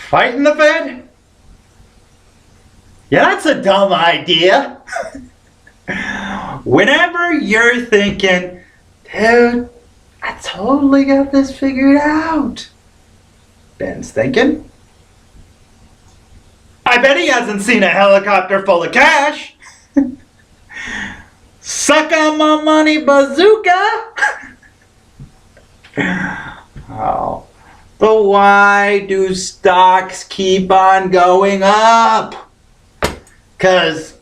Fighting the Fed? Yeah, that's a dumb idea. Whenever you're thinking, dude, I totally got this figured out. Ben's thinking, I bet he hasn't seen a helicopter full of cash. Suck on my money, bazooka. Oh. But why do stocks keep on going up? 'Cause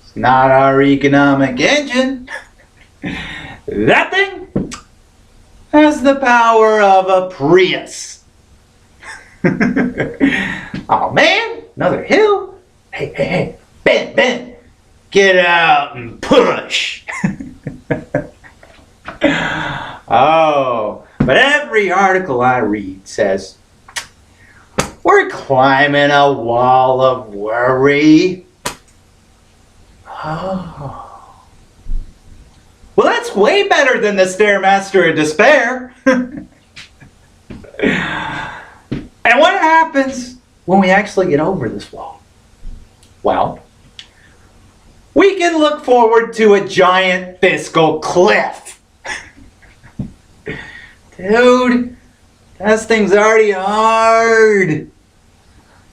it's not our economic engine. That thing has the power of a Prius. Oh man, another hill. Hey, Ben, get out and push. Oh, but every article I read says, we're climbing a wall of worry. Oh. Well, that's way better than the Stairmaster of Despair. And what happens when we actually get over this wall? Well, we can look forward to a giant fiscal cliff. Dude, testing's already hard.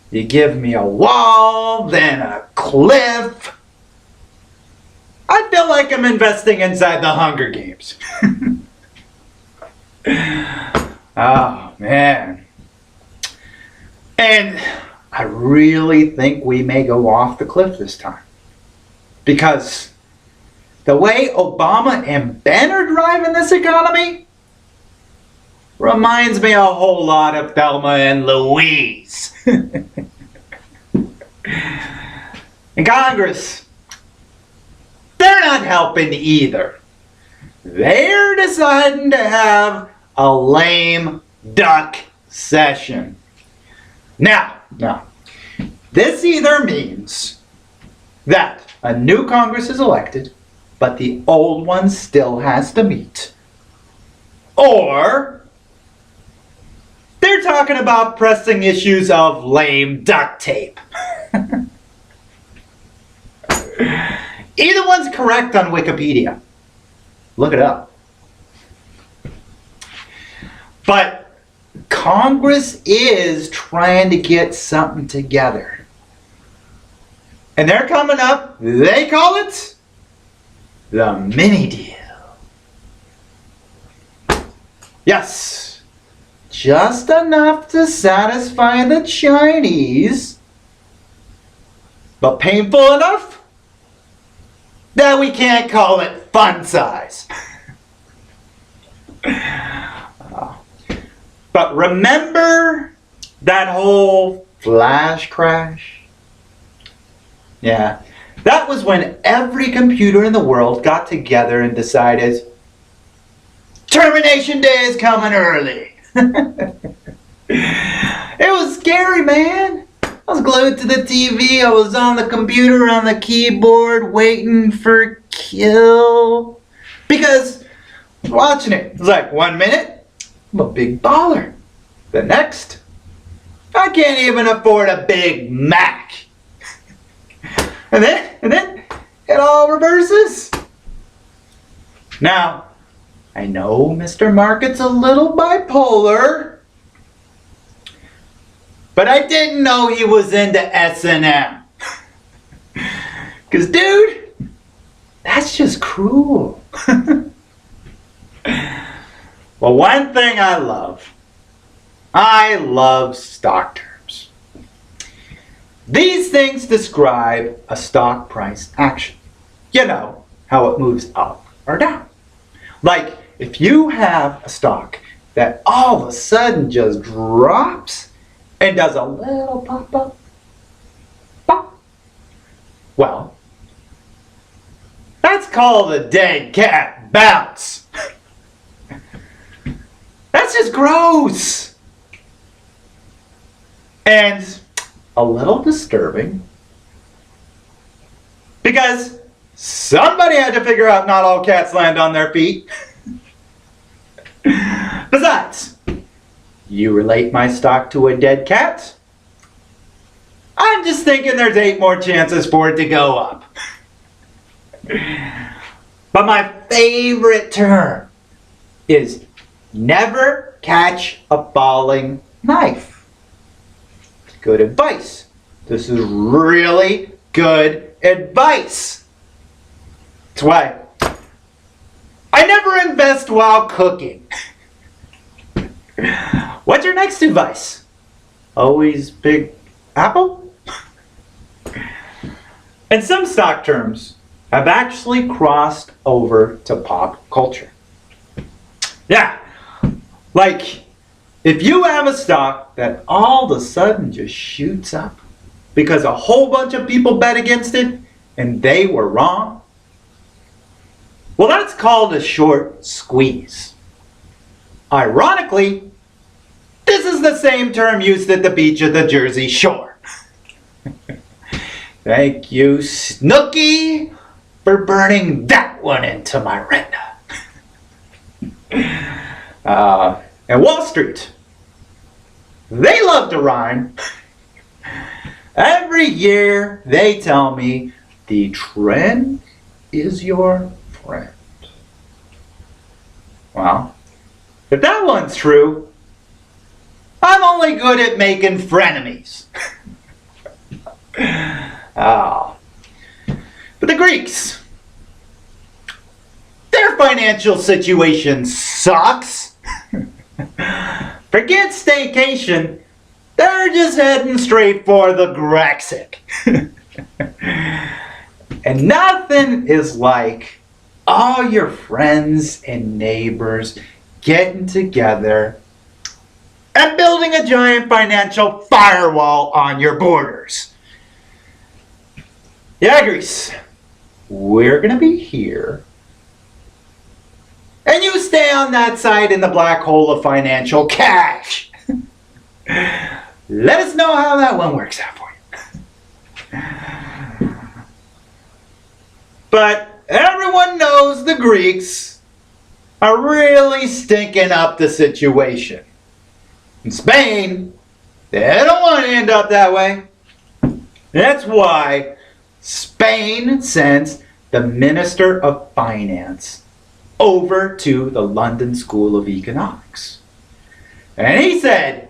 You give me a wall, then a cliff. I feel like I'm investing inside the Hunger Games. Oh, man. And I really think we may go off the cliff this time. Because the way Obama and Ben are driving this economy reminds me a whole lot of Thelma and Louise. And Congress, they're not helping either. They're deciding to have a lame duck session. Now, this either means that a new Congress is elected, but the old one still has to meet, or they're talking about pressing issues of lame duct tape. Either one's correct on Wikipedia. Look it up. But Congress is trying to get something together. And they're coming up, they call it the mini deal. Yes, just enough to satisfy the Chinese, but painful enough that we can't call it fun size. But remember that whole flash crash? Yeah, that was when every computer in the world got together and decided, Termination Day is coming early. It was scary, man. I was glued to the TV, I was on the computer, on the keyboard, waiting for kill. Because watching it was like 1 minute, I'm a big baller. The next, I can't even afford a Big Mac. And then it all reverses. Now, I know Mr. Market's a little bipolar, but I didn't know he was into S&M. 'Cause dude, that's just cruel. Well, one thing I love stock terms. These things describe a stock price action. You know, how it moves up or down. Like, if you have a stock that all of a sudden just drops and does a little pop up, pop, well, that's called a dead cat bounce. That's just gross. And a little disturbing. Because somebody had to figure out not all cats land on their feet. Besides, You relate my stock to a dead cat? I'm just thinking there's 8 more chances for it to go up. But my favorite term is never catch a falling knife. Good advice. This is really good advice. That's why I never invest while cooking. What's your next advice? Always Big Apple? And some stock terms have actually crossed over to pop culture. Yeah, like if you have a stock that all of a sudden just shoots up because a whole bunch of people bet against it and they were wrong, well, that's called a short squeeze. Ironically, this is the same term used at the beach of the Jersey Shore. Thank you, Snooki, for burning that one into my retina. And Wall Street, they love to rhyme. Every year they tell me the trend is your friend. Well, if that one's true, I'm only good at making frenemies. But the Greeks, their financial situation sucks. Forget staycation, they're just heading straight for the Grexit. And nothing is like all your friends and neighbors getting together and building a giant financial firewall on your borders. Yeah, Greece, we're gonna be here. And you stay on that side in the black hole of financial cash. Let us know how that one works out for you. But everyone knows the Greeks are really stinking up the situation. In Spain, they don't want to end up that way. That's why Spain sends the Minister of Finance over to the London School of Economics. And he said,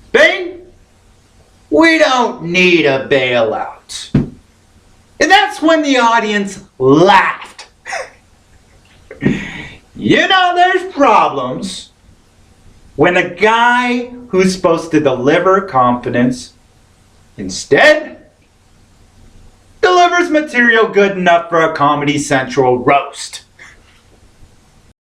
Spain, we don't need a bailout. And that's when the audience laughed. You know, there's problems when the guy who's supposed to deliver confidence instead delivers material good enough for a Comedy Central roast.